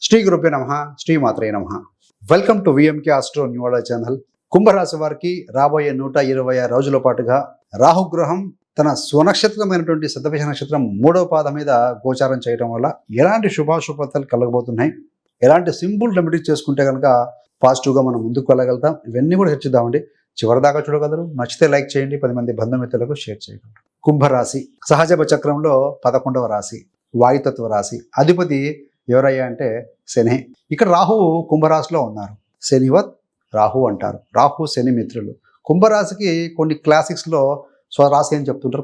శ్రీ గురుభ్యో నమః, శ్రీ మాత్రే నమః. వెల్కమ్ టు విఎంకే ఆస్ట్రో న్యూవాడ ఛానల్. కుంభరాశి వారికి రాబోయే 126 రోజుల పాటుగా రాహుగ్రహం తన స్వనక్షత్రమైనటువంటి శతభిష నక్షత్రం 3వ పాదం మీద గోచారం చేయడం వల్ల ఎలాంటి శుభాశుభతలు కలగబోతున్నాయి, ఎలాంటి సింపుల్ రెమెడీస్ చేసుకుంటే కనుక పాజిటివ్గా మనం ముందుకు వెళ్ళగలుగుతాం, ఇవన్నీ కూడా చర్చిద్దామండి. చివరిదాకా చూడగలరు. నచ్చితే లైక్ చేయండి, 10 మంది బంధుమిత్రులకు షేర్ చేయగలరు. కుంభరాశి సహజ చక్రంలో 11వ రాశి, వాయుతత్వ రాశి. అధిపతి ఎవరయ్యా అంటే శని. ఇక్కడ రాహువు కుంభరాశిలో ఉన్నారు. శనివత్ రాహు అంటారు. రాహు శని మిత్రులు. కుంభరాశికి కొన్ని క్లాసిక్స్లో స్వరాశి అని చెప్తుంటారు.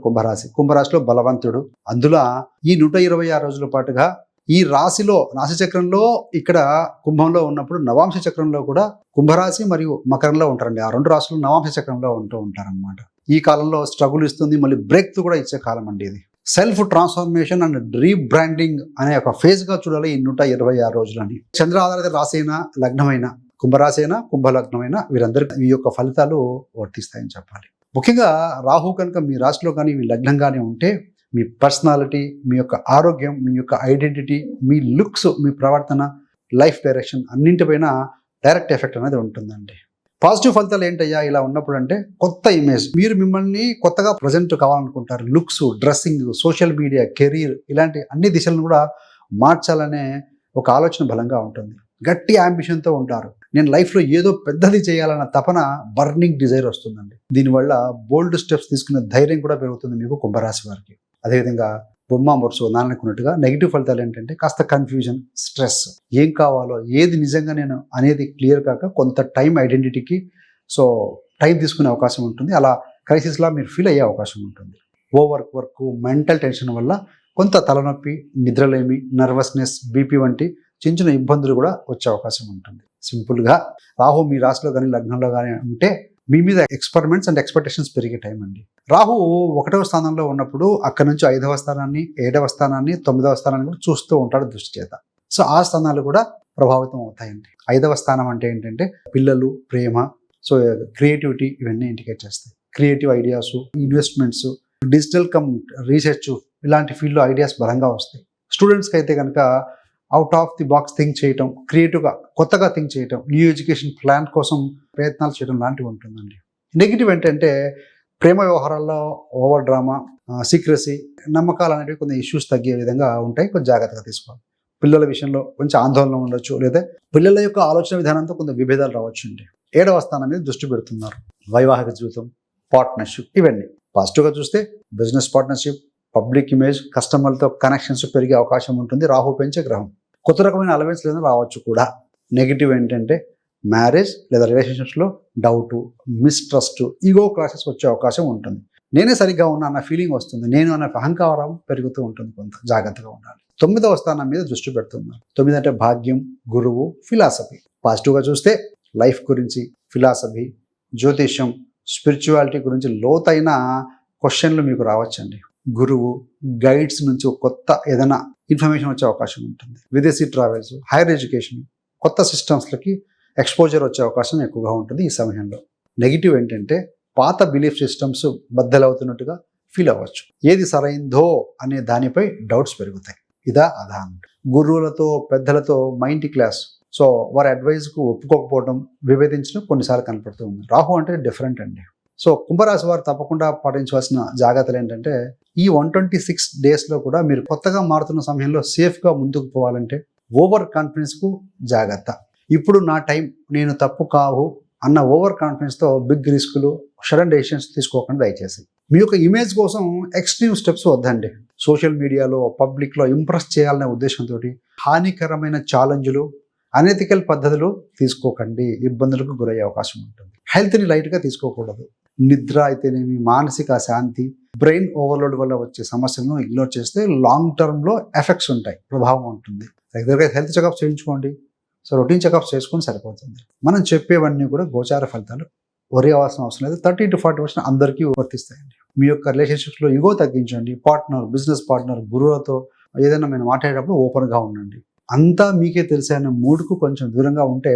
కుంభరాశిలో బలవంతుడు. అందులో ఈ 126 రోజుల పాటుగా ఈ రాశిలో రాశి చక్రంలో ఇక్కడ కుంభంలో ఉన్నప్పుడు నవాంశ చక్రంలో కూడా కుంభరాశి మరియు మకరంలో ఉంటారండి. ఆ 2 రాశులు నవాంశ చక్రంలో ఉంటూ ఉంటారనమాట. ఈ కాలంలో స్ట్రగుల్ ఇస్తుంది, మళ్ళీ బ్రేక్ కూడా ఇచ్చే కాలం అండి ఇది. సెల్ఫ్ ట్రాన్స్ఫర్మేషన్ అండ్ రీబ్రాండింగ్ అనే ఒక ఫేజ్ గా చూడాలి ఈ 126 రోజులని. చంద్ర ఆధారిత రాశి అయినా లగ్నమైన కుంభరాశి అయినా కుంభలగ్నమైన వీరందరికీ ఈ యొక్క ఫలితాలు వర్తిస్తాయని చెప్పాలి. ముఖ్యంగా రాహు కనుక మీ రాశిలో కానీ మీ లగ్నంగానే ఉంటే మీ పర్సనాలిటీ, మీ యొక్క ఆరోగ్యం, మీ యొక్క ఐడెంటిటీ, మీ లుక్స్, మీ ప్రవర్తన, లైఫ్ డైరెక్షన్ అన్నింటిపైన డైరెక్ట్ ఎఫెక్ట్ అనేది ఉంటుందండి. పాజిటివ్ ఫలితాలు ఏంటయ్యా ఇలా ఉన్నప్పుడు అంటే కొత్త ఇమేజ్, మీరు మిమ్మల్ని కొత్తగా ప్రజెంట్ కావాలనుకుంటారు. Looks, dressing, social media, career ఇలాంటి అన్ని దిశలను కూడా మార్చాలనే ఒక ఆలోచన బలంగా ఉంటుంది. గట్టి అంబిషన్తో ఉంటారు. నేను లైఫ్లో ఏదో పెద్దది చేయాలన్న తపన, బర్నింగ్ డిజైర్ వస్తుందండి. దీనివల్ల బోల్డ్ స్టెప్స్ తీసుకునే ధైర్యం కూడా పెరుగుతుంది మీకు కుంభరాశి వారికి. అదేవిధంగా బొమ్మ మొరుసు నానుకున్నట్టుగా నెగిటివ్ ఫలితాలు ఏంటంటే కాస్త కన్ఫ్యూజన్, స్ట్రెస్, ఏం కావాలో ఏది నిజంగా నేను అనేది క్లియర్ కాక కొంత టైం ఐడెంటిటీకి టైం తీసుకునే అవకాశం ఉంటుంది. అలా క్రైసిస్లా మీరు ఫీల్ అయ్యే అవకాశం ఉంటుంది. వర్క్, మెంటల్ టెన్షన్ వల్ల కొంత తలనొప్పి, నిద్రలేమి, నర్వస్నెస్, బీపీ వంటి చిన్న చిన్న ఇబ్బందులు కూడా వచ్చే అవకాశం ఉంటుంది. సింపుల్గా రాహు మీ రాశిలో కానీ లగ్నంలో కానీ ఉంటే మీ మీద ఎక్స్పెరిమెంట్స్ అండ్ ఎక్స్పెక్టేషన్స్ పెరిగే టైం అండి. రాహు 1వ స్థానంలో ఉన్నప్పుడు అక్కడ నుంచి 5వ స్థానాన్ని, 7వ స్థానాన్ని, 9వ స్థానాన్ని కూడా చూస్తూ ఉంటాడు దృష్టి చేత. ఆ స్థానాలు కూడా ప్రభావితం అవుతాయండి. 5వ స్థానం అంటే ఏంటంటే పిల్లలు, ప్రేమ, క్రియేటివిటీ ఇవన్నీ ఇండికేట్ చేస్తాయి. Creative ideas, investments, digital research ఇలాంటి ఫీల్డ్లో ఐడియాస్ బలంగా వస్తాయి. స్టూడెంట్స్కి అయితే కనుక out of the box think చేయటం, క్రియేటివ్గా కొత్తగా థింక్ చేయటం, న్యూ ఎడ్యుకేషన్ ప్లాన్ కోసం ప్రయత్నాలు చేయడం లాంటివి ఉంటుందండి. నెగిటివ్ ఏంటంటే ప్రేమ వ్యవహారాల్లో ఓవర్ డ్రామా, సీక్రసీ, నమ్మకాలు అనేవి కొన్ని ఇష్యూస్ తగ్గే విధంగా ఉంటాయి. కొంచెం జాగ్రత్తగా తీసుకోవాలి. పిల్లల విషయంలో కొంచెం ఆందోళన ఉండొచ్చు, లేదా పిల్లల యొక్క ఆలోచన విధానంతో కొంత విభేదాలు రావచ్చు అండి. 7వ స్థానం మీద దృష్టి పెడుతున్నారు. వైవాహిక జీవితం, పార్ట్నర్షిప్ ఇవన్నీ పాజిటివ్గా చూస్తే బిజినెస్ పార్ట్నర్షిప్, పబ్లిక్ ఇమేజ్, కస్టమర్లతో కనెక్షన్స్ పెరిగే అవకాశం ఉంటుంది. రాహు పెంచే గ్రహం. కొత్త రకమైన అలవెన్స్ లేదా రావచ్చు కూడా. నెగిటివ్ ఏంటంటే మ్యారేజ్ లేదా రిలేషన్షిప్స్లో డౌటు, మిస్ట్రస్ట్, ఈగో క్లాషెస్ వచ్చే అవకాశం ఉంటుంది. నేనే సరిగ్గా ఉన్నా అన్న ఫీలింగ్ వస్తుంది. నేను అన్న అహంకారం పెరుగుతూ ఉంటుంది. కొంత జాగ్రత్తగా ఉండాలి. 9వ స్థానం మీద దృష్టి పెడుతున్నారు. 9 అంటే భాగ్యం, గురువు, ఫిలాసఫీ. పాజిటివ్గా చూస్తే లైఫ్ గురించి, ఫిలాసఫీ, జ్యోతిష్యం, స్పిరిచువాలిటీ గురించి లోతైన క్వశ్చన్లు మీకు రావచ్చండి. గురువు, గైడ్స్ నుంచి కొత్త ఏదైనా ఇన్ఫర్మేషన్ వచ్చే అవకాశం ఉంటుంది. విదేశీ ట్రావెల్స్, హైయర్ ఎడ్యుకేషన్, కొత్త సిస్టమ్స్లకి ఎక్స్పోజర్ వచ్చే అవకాశం ఎక్కువగా ఉంటుంది ఈ సమయంలో. నెగిటివ్ ఏంటంటే పాత బిలీఫ్ సిస్టమ్స్ బద్దలవుతున్నట్టుగా ఫీల్ అవ్వచ్చు. ఏది సరైందో అనే దానిపై డౌట్స్ పెరుగుతాయి. ఇదా అదా. గురువులతో, పెద్దలతో మైండ్ క్లాస్, వారి అడ్వైజ్కు ఒప్పుకోకపోవడం, విభేదించడం కొన్నిసార్లు కనపడుతూ ఉంది. రాహు అంటే డిఫరెంట్ అండి. కుంభరాశి వారు తప్పకుండా పాటించవలసిన జాగ్రత్తలు ఏంటంటే ఈ 126 డేస్లో కూడా మీరు కొత్తగా మారుతున్న సమయంలో సేఫ్గా ముందుకు పోవాలంటే ఓవర్ కాన్ఫిడెన్స్కు జాగ్రత్త. ఇప్పుడు నా టైం, నేను తప్పు కావు అన్న ఓవర్ కాన్ఫిడెన్స్తో బిగ్ రిస్కులు, సడన్ డెసిషన్స్ తీసుకోకుండా దయచేసి. మీ యొక్క ఇమేజ్ కోసం ఎక్స్ట్రీమ్ స్టెప్స్ వద్దండి. సోషల్ మీడియాలో, పబ్లిక్లో ఇంప్రెస్ చేయాలనే ఉద్దేశంతో హానికరమైన ఛాలెంజ్లు, అనెథికల్ పద్ధతులు తీసుకోకండి. ఇబ్బందులకు గురయ్యే అవకాశం ఉంటుంది. హెల్త్ని లైట్గా తీసుకోకూడదు. నిద్ర అయితేనేమి, మానసిక శాంతి, బ్రెయిన్ ఓవర్లోడ్ వల్ల వచ్చే సమస్యలను ఇగ్నోర్ చేస్తే లాంగ్ టర్మ్లో ఎఫెక్ట్స్ ఉంటాయి, ప్రభావం ఉంటుంది. రెగ్యులర్గా హెల్త్ చెకప్ చేయించుకోండి. రొటీన్ చెకప్స్ చేసుకొని సరిపోతుంది. మనం చెప్పేవన్నీ కూడా గోచార ఫలితాలు, వరి అవ్వాల్సిన అవసరం లేదు. 30 to 40% అందరికీ వర్తిస్తాయండి. మీ యొక్క రిలేషన్షిప్స్లో ఇగో తగ్గించండి. పార్ట్నర్, బిజినెస్ పార్ట్నర్, గురువులతో ఏదైనా మీరు మాట్లాడేటప్పుడు ఓపెన్గా ఉండండి. అంతా మీకే తెలిసే అనే మూడ్కు కొంచెం దూరంగా ఉంటే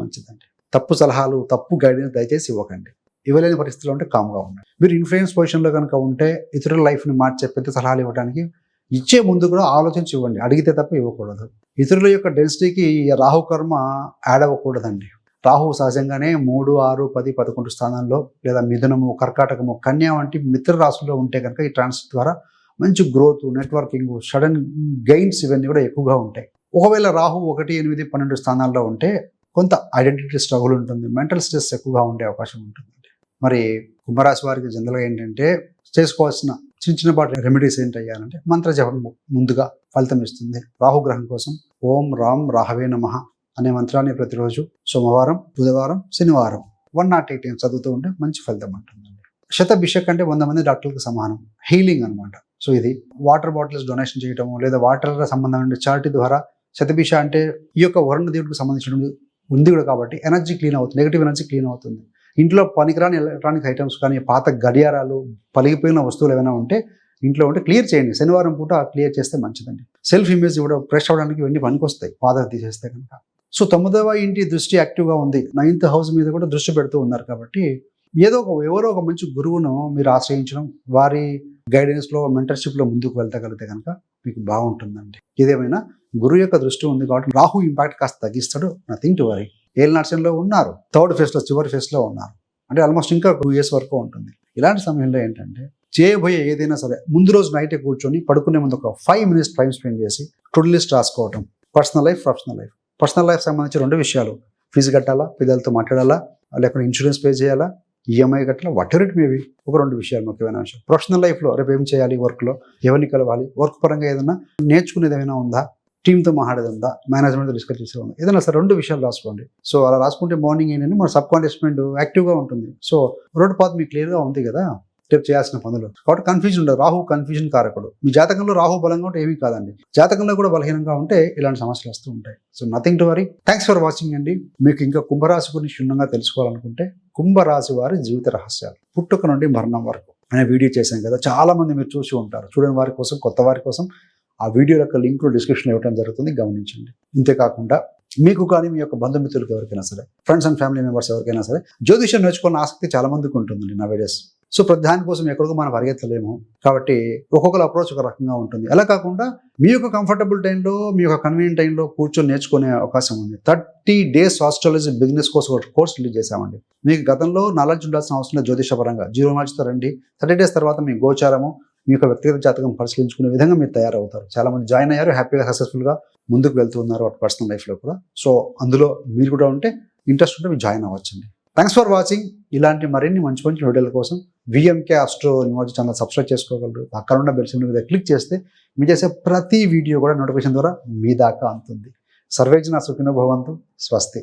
మంచిదండి. తప్పు సలహాలు, తప్పు గైడెన్స్ దయచేసి ఇవ్వకండి. ఇవ్వలేని పరిస్థితుల్లో ఉంటే కామ్గా ఉండండి. మీరు ఇన్ఫ్లుయెన్స్ పొజిషన్లో కనుక ఉంటే ఇతరుల లైఫ్ని మార్చే పెద్ద సలహాలు ఇవ్వడానికి ఇచ్చే ముందు కూడా ఆలోచించి ఇవ్వండి, అడిగితే తప్ప ఇవ్వకూడదు. ఇతరుల యొక్క డెన్సిటీకి రాహు కర్మ యాడ్ అవ్వకూడదండి. రాహు సహజంగానే 3, 6, 10, 11 స్థానాల్లో లేదా మిథునము, కర్కాటకము, కన్య వంటి మిత్ర రాశుల్లో ఉంటే కనుక ఈ ట్రాన్సిట్ ద్వారా మంచి గ్రోత్, నెట్వర్కింగ్, సడన్ గెయిన్స్ ఇవన్నీ కూడా ఎక్కువగా ఉంటాయి. ఒకవేళ రాహు 1, 8, 12 స్థానాల్లో ఉంటే కొంత ఐడెంటిటీ స్ట్రగుల్ ఉంటుంది, మెంటల్ స్ట్రెస్ ఎక్కువగా ఉండే అవకాశం ఉంటుంది. మరి కుంభరాశి వారికి జనరల్గా ఏంటంటే చేసుకోవాల్సిన చిన్నపాటి రెమెడీస్ ఏంటయ్యాలంటే మంత్ర జపం ముందుగా ఫలితం ఇస్తుంది. రాహుగ్రహం కోసం ఓం రామ్ రాహవే నమః అనే మంత్రాన్ని ప్రతిరోజు సోమవారం, బుధవారం, శనివారం 108 times చదువుతూ ఉంటే మంచి ఫలితం ఉంటుందండి. శతభిషక్ అంటే 100 మంది డాక్టర్లకు సమానం, హీలింగ్ అనమాట. సో ఇది వాటర్ బాటిల్స్ డొనేషన్ చేయటము లేదా వాటర్ సంబంధమైన చారిటీ ద్వారా శతభిష అంటే ఈ యొక్క వరుణ దేవుడికి సంబంధించిన ఉంది కూడా కాబట్టి ఎనర్జీ క్లీన్ అవుతుంది, నెగిటివ్ ఎనర్జీ క్లీన్ అవుతుంది. ఇంట్లో పనికిరాని ఎలక్ట్రానిక్ ఐటమ్స్ కానీ, పాత గడియారాలు, పలిగిపోయిన వస్తువులు ఏమైనా ఉంటే ఇంట్లో ఉంటే క్లియర్ చేయండి. శనివారం పూట క్లియర్ చేస్తే మంచిదండి. సెల్ఫ్ ఇమేజ్ కూడా ఫ్రెష్ అవ్వడానికి ఇవన్నీ పనికొస్తాయి పాత తీసేస్తే కనుక. సో 9వ ఇంటి దృష్టి యాక్టివ్గా ఉంది, 9th హౌస్ మీద కూడా దృష్టి పెడుతూ ఉన్నారు కాబట్టి ఎవరో ఒక మంచి గురువును మీరు ఆశ్రయించడం, వారి గైడెన్స్లో, మెంటర్షిప్లో ముందుకు వెళ్తగలిగితే కనుక మీకు బాగుంటుందండి. ఏదేమైనా గురువు యొక్క దృష్టి ఉంది కాబట్టి రాహు ఇంపాక్ట్ కాస్త తగ్గిస్తాడు, నథింగ్ టు వరీ. ఏలినాట్యంలో ఉన్నారు, 3rd ఫేజ్లో, చివరి ఫేజ్లో ఉన్నారు అంటే ఆల్మోస్ట్ ఇంకా 2 years వరకు ఉంటుంది. ఇలాంటి సమయంలో ఏంటంటే చేయబోయే ఏదైనా సరే ముందు రోజు నైటే కూర్చొని పడుకునే ముందు ఒక 5 minutes టైం స్పెండ్ చేసి టు డూ లిస్ట్ రాసుకోవటం. Personal life, professional life. Personal life సంబంధించి 2 విషయాలు, ఫీజు కట్టాలా, పిల్లలతో మాట్లాడాలా, లేకపోతే ఇన్సూరెన్స్ పే చేయాలా, ఈఎంఐ కట్టాలా, వాట్ ఇట్ మేబీ, ఒక 2 విషయాలు ముఖ్యమైన విషయం. ప్రొఫెషనల్ లైఫ్లో రేపు ఏం చేయాలి, వర్క్లో ఎవరిని కలవాలి, వర్క్ పరంగా ఏదైనా నేర్చుకునేది ఏమైనా ఉందా, టీంతో మాట్లాడేది ఉందా, మేనేజ్మెంట్తో డిస్కస్ చేసేది ఉందా, ఏదైనా సరే 2 విషయాలు రాసుకోండి. సో అలా రాసుకుంటే మార్నింగ్ ఏంటంటే మన సబ్ కాన్షియస్ మైండ్ యాక్టివ్గా ఉంటుంది. సో రోడ్ పాత్ మీకు క్లియర్గా ఉంది కదా రేపు చేయాల్సిన పనులు, కాబట్టి కన్ఫ్యూజన్ ఉండదు. రాహు కన్ఫ్యూజన్ కారకుడు. మీ జాతకంలో రాహు బలంగా ఉంటే ఏమీ కాదండి, జాతకంలో కూడా బలహీనంగా ఉంటే ఇలాంటి సమస్యలు వస్తూ ఉంటాయి. So nothing to worry. Thanks for watching అండి. మీకు ఇంకా కుంభరాశి గురించి క్షుణ్ణంగా తెలుసుకోవాలనుకుంటే కుంభరాశి వారి జీవిత రహస్యాలు పుట్టుక నుండి మరణం వరకు అనే వీడియో చేశాం కదా, చాలా మంది మీరు చూసి ఉంటారు. చూడని వారి కోసం, కొత్త వారి కోసం ఆ వీడియో యొక్క లింక్ డిస్క్రిప్షన్ ఇవ్వడం జరుగుతుంది, గమనించండి. ఇంతేకాకుండా మీకు కానీ మీ యొక్క బంధుమిత్రులకు ఎవరికైనా సరే, ఫ్రెండ్స్ అండ్ ఫ్యామిలీ మెంబర్స్ ఎవరికైనా సరే జ్యోతిషం నేర్చుకోవాలని ఆసక్తి చాలా మందికి ఉంటుందండి నవేడేస్. సో ప్రతి దానికోసం ఎక్కడికో మనం పరిగెత్తలేము కాబట్టి ఒక్కొక్కరు అప్రోచ్ ఒక రకంగా ఉంటుంది. అలా కాకుండా మీ యొక్క కంఫర్టబుల్ టైంలో, మీ యొక్క కన్వీనియంట్ టైంలో కూర్చొని నేర్చుకునే అవకాశం ఉంది. 30 days astrology business course release చేశామండి. మీకు గతంలో నాలెడ్జ్ ఉండాల్సిన అవసరం లేదు. జ్యోతిషపరంగా 0 knowledgeతో రండి. 30 days తర్వాత మీ గోచారము, మీ యొక్క వ్యక్తిగత జాతకం పరిశీలించుకునే విధంగా మీరు తయారవుతారు. చాలా మంది జాయిన్ అయ్యారు, హ్యాపీగా సక్సెస్ఫుల్గా ముందుకు వెళ్తూ ఉన్నారు వాటి పర్సనల్ లైఫ్లో కూడా. సో అందులో మీరు కూడా ఉంటే, ఇంట్రెస్ట్ ఉంటే మీరు జాయిన్ అవ్వచ్చండి. Thanks for watching. ఇలాంటి మరిన్ని మంచి మంచి వీడియోల కోసం VMK astro numerology channel subscribe చేసుకోగలరు. అక్కడ ఉన్న బెల్ సింబల్ మీద క్లిక్ చేస్తే మీరు చేసే ప్రతి వీడియో కూడా నోటిఫికేషన్ ద్వారా మీ దాకా అందుతుంది. సర్వేజన సుఖినో భవంతు. స్వస్తి.